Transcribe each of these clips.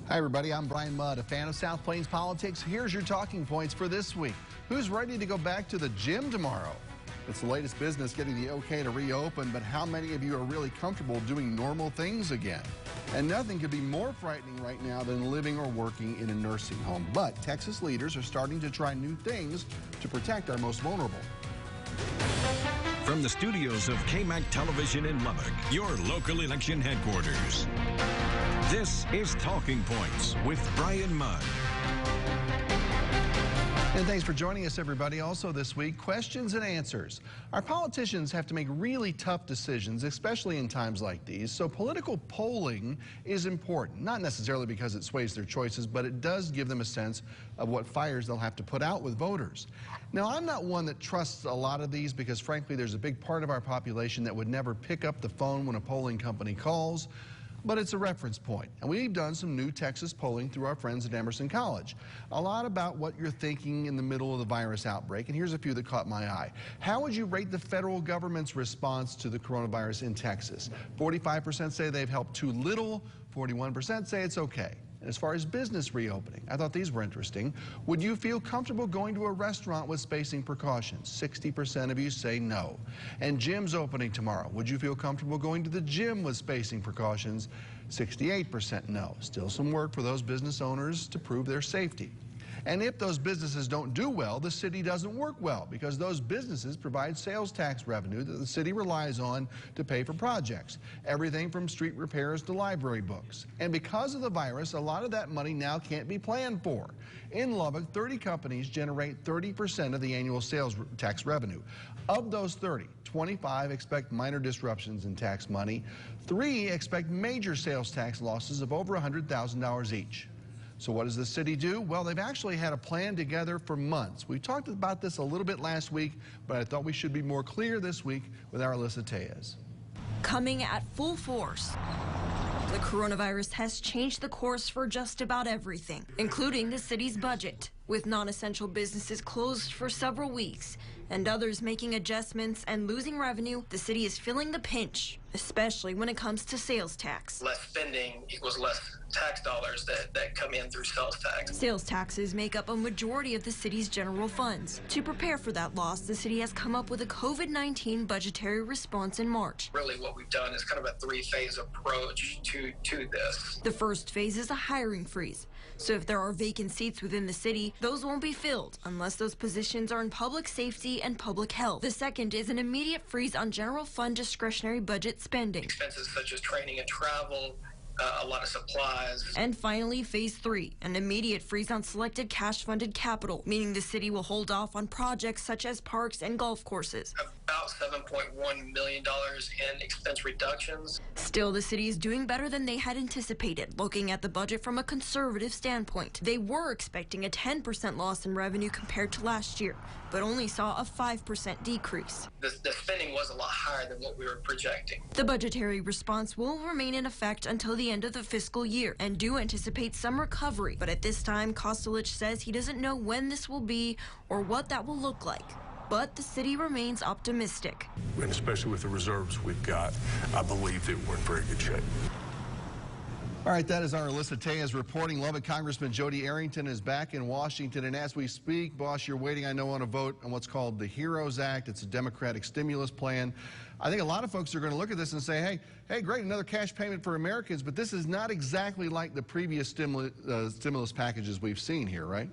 Hi, everybody. I'm Bryan Mudd, a fan of South Plains politics. Here's your talking points for this week. Who's ready to go back to the gym tomorrow? It's the latest business getting the okay to reopen, but how many of you are really comfortable doing normal things again? And nothing could be more frightening right now than living or working in a nursing home. But Texas leaders are starting to try new things to protect our most vulnerable. From the studios of KAMC Television in Lubbock, your local election headquarters. This is Talking Points with Bryan Mudd. And thanks for joining us, everybody. Also this week, questions and answers. Our politicians have to make really tough decisions, especially in times like these. So political polling is important, not necessarily because it sways their choices, but it does give them a sense of what fires they'll have to put out with voters. Now, I'm not one that trusts a lot of these because, frankly, there's a big part of our population that would never pick up the phone when a polling company calls. But it's a reference point. And we've done some new Texas polling through our friends at Emerson College. A lot about what you're thinking in the middle of the virus outbreak. And here's a few that caught my eye. How would you rate the federal government's response to the coronavirus in Texas? 45% say they've helped too little. 41% say it's okay. And as far as business reopening, I thought these were interesting. Would you feel comfortable going to a restaurant with spacing precautions? 60% of you say no. And gyms opening tomorrow. Would you feel comfortable going to the gym with spacing precautions? 68% no. Still some work for those business owners to prove their safety. And if those businesses don't do well, the city doesn't work well because those businesses provide sales tax revenue that the city relies on to pay for projects. Everything from street repairs to library books. And because of the virus, a lot of that money now can't be planned for. In Lubbock, 30 companies generate 30% of the annual sales tax revenue. Of those 30, 25 expect minor disruptions in tax money. 3 expect major sales tax losses of over $100,000 each. So what does the city do? Well, they've actually had a plan together for months. We talked about this a little bit last week, but I thought we should be more clear this week with our Alyssa Tejas. Coming at full force, the coronavirus has changed the course for just about everything, including the city's budget. With non-essential businesses closed for several weeks and others making adjustments and losing revenue, the city is feeling the pinch, especially when it comes to sales tax. Less spending equals less tax dollars that come in through sales tax. Sales taxes make up a majority of the city's general funds. To prepare for that loss, the city has come up with a COVID-19 budgetary response in March. Really what we've done is kind of a 3-phase approach to this. The first phase is a hiring freeze. So if there are vacant seats within the city, those won't be filled unless those positions are in public safety and public health. The second is an immediate freeze on general fund discretionary budget spending. Expenses such as training and travel, a lot of supplies. And finally, phase 3, an immediate freeze on selected cash-funded capital, meaning the city will hold off on projects such as parks and golf courses. About $7.1 million in expense reductions. Still, the city is doing better than they had anticipated, looking at the budget from a conservative standpoint. They were expecting a 10% loss in revenue compared to last year, but only saw a 5% decrease. The spending was a lot higher than what we were projecting. The budgetary response will remain in effect until the end of the fiscal year and do anticipate some recovery. But at this time, Kostelich says he doesn't know when this will be or what that will look like. But the city remains optimistic. And especially with the reserves we've got, I believe that we're in very good shape. All right, that is our Alyssa Tejas reporting. Lubbock Congressman Jody Arrington is back in Washington, and as we speak, boss, you're waiting, I know, on a vote on what's called the HEROES Act. It's a Democratic stimulus plan. I think a lot of folks are going to look at this and say, hey, great, another cash payment for Americans, but this is not exactly like the previous stimulus packages we've seen here, right?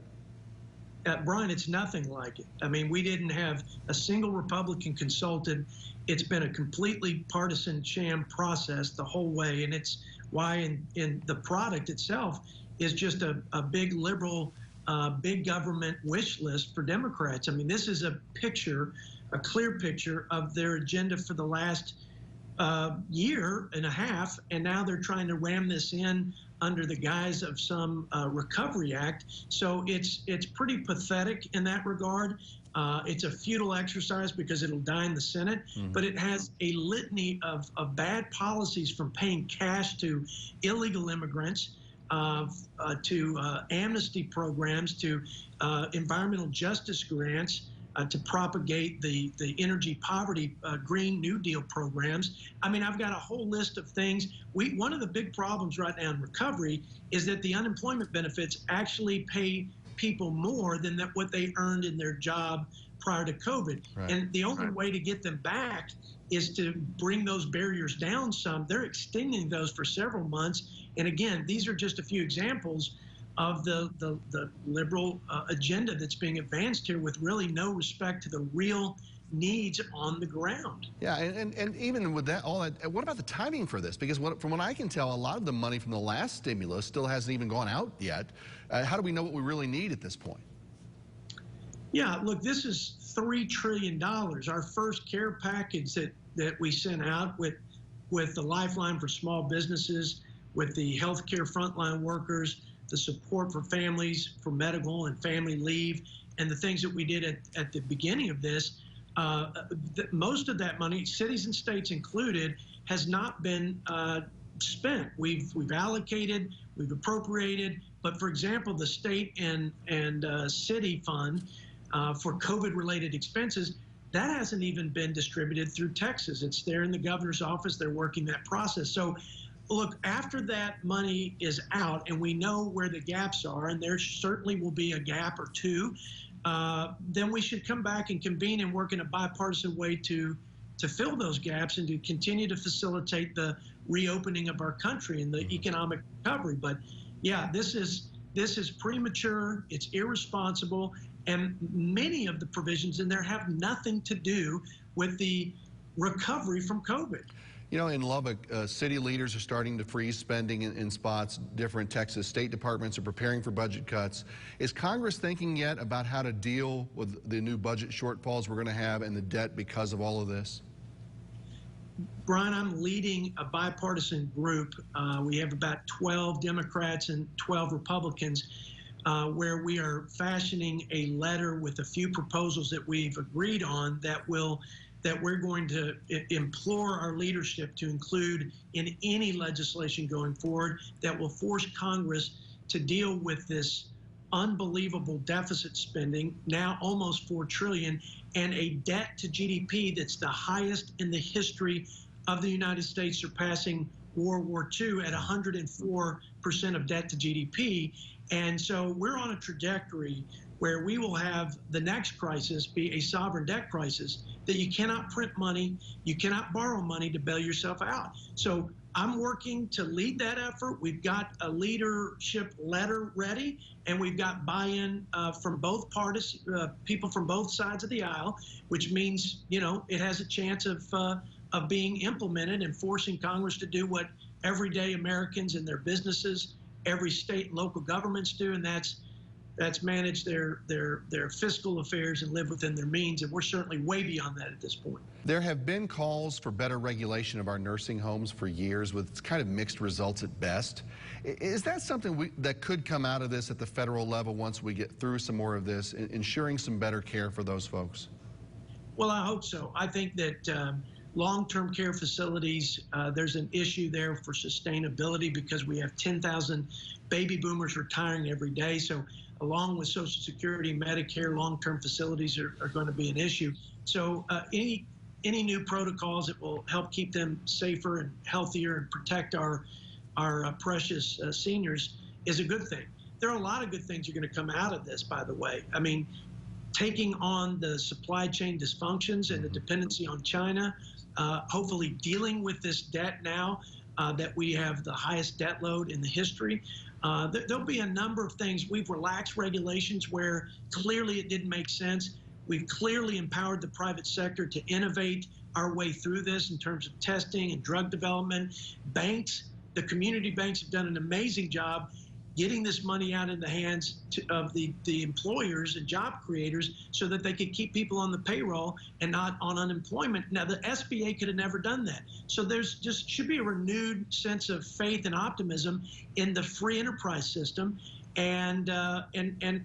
Brian, it's nothing like it. I mean, we didn't have a single Republican consulted. It's been a completely partisan sham process the whole way, and it's why in the product itself is just a big liberal, big government wish list for Democrats. I mean, this is a picture, a clear picture of their agenda for the last year and a half, and now they're trying to ram this in under the guise of some Recovery Act. So it's pretty pathetic in that regard. It's a futile exercise because it'll die in the Senate, but it has a litany of bad policies, from paying cash to illegal immigrants, to amnesty programs, to environmental justice grants, to propagate the energy poverty Green New Deal programs. I mean, I've got a whole list of things. One of the big problems right now in recovery is that the unemployment benefits actually pay people more than what they earned in their job prior to COVID. Right. And the only way to get them back is to bring those barriers down some. They're extending those for several months. And again, these are just a few examples of the liberal agenda that's being advanced here with really no respect to the real needs on the ground. Yeah, and even with that, all that, what about the timing for this? Because from what I can tell, a lot of the money from the last stimulus still hasn't even gone out yet. How do we know what we really need at this point? Yeah, look, this is $3 trillion. Our first care package that we sent out with the Lifeline for small businesses, with the healthcare frontline workers, the support for families for medical and family leave, and the things that we did at the beginning of this, most of that money, cities and states included, has not been spent. We've allocated, we've appropriated, but for example, the state and city fund for COVID-related expenses, that hasn't even been distributed through Texas. It's there in the governor's office. They're working that process. So look, after that money is out and we know where the gaps are, and there certainly will be a gap or two, then we should come back and convene and work in a bipartisan way to fill those gaps and to continue to facilitate the reopening of our country and the economic recovery. But yeah, this is premature, it's irresponsible, and many of the provisions in there have nothing to do with the recovery from COVID. You know, in Lubbock, city leaders are starting to freeze spending in spots. Different Texas state departments are preparing for budget cuts. Is Congress thinking yet about how to deal with the new budget shortfalls we're going to have and the debt because of all of this? Brian, I'm leading a bipartisan group. We have about 12 Democrats and 12 Republicans where we are fashioning a letter with a few proposals that we've agreed on that we're going to implore our leadership to include in any legislation going forward that will force Congress to deal with this unbelievable deficit spending, now almost $4 trillion, and a debt to GDP that's the highest in the history of the United States, surpassing World War II at 104% of debt to GDP. And so we're on a trajectory where we will have the next crisis be a sovereign debt crisis, that you cannot print money, you cannot borrow money to bail yourself out. So I'm working to lead that effort. We've got a leadership letter ready, and we've got buy-in from both parties, people from both sides of the aisle, which means, you know, it has a chance of being implemented and forcing Congress to do what everyday Americans and their businesses, every state and local governments do, and that's manage their fiscal affairs and live within their means, and we're certainly way beyond that at this point. There have been calls for better regulation of our nursing homes for years with kind of mixed results at best. Is that something that could come out of this at the federal level once we get through some more of this, ensuring some better care for those folks? Well, I hope so. I think that long-term care facilities, there's an issue there for sustainability because we have 10,000 baby boomers retiring every day. So along with Social Security, Medicare, long-term facilities are going to be an issue. So any new protocols that will help keep them safer and healthier and protect our precious seniors is a good thing. There are a lot of good things that are going to come out of this, by the way. I mean, taking on the supply chain dysfunctions and the dependency on China, hopefully dealing with this debt now that we have the highest debt load in the history. There'll be a number of things. We've relaxed regulations where clearly it didn't make sense. We've clearly empowered the private sector to innovate our way through this in terms of testing and drug development. Banks, the community banks have done an amazing job getting this money out in the hands of the employers and job creators so that they could keep people on the payroll and not on unemployment. Now, the SBA could have never done that. So there's just should be a renewed sense of faith and optimism in the free enterprise system and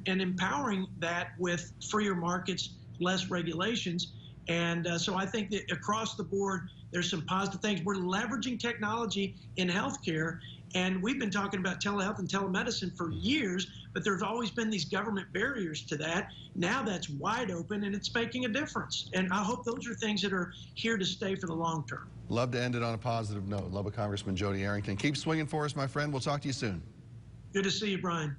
empowering that with freer markets, less regulations. And so I think that across the board, there's some positive things. We're leveraging technology in healthcare, And we've been talking about telehealth and telemedicine for years, but there's always been these government barriers to that. Now that's wide open, and it's making a difference. And I hope those are things that are here to stay for the long term. Love to end it on a positive note. Lubbock Congressman Jody Arrington. Keep swinging for us, my friend. We'll talk to you soon. Good to see you, Brian.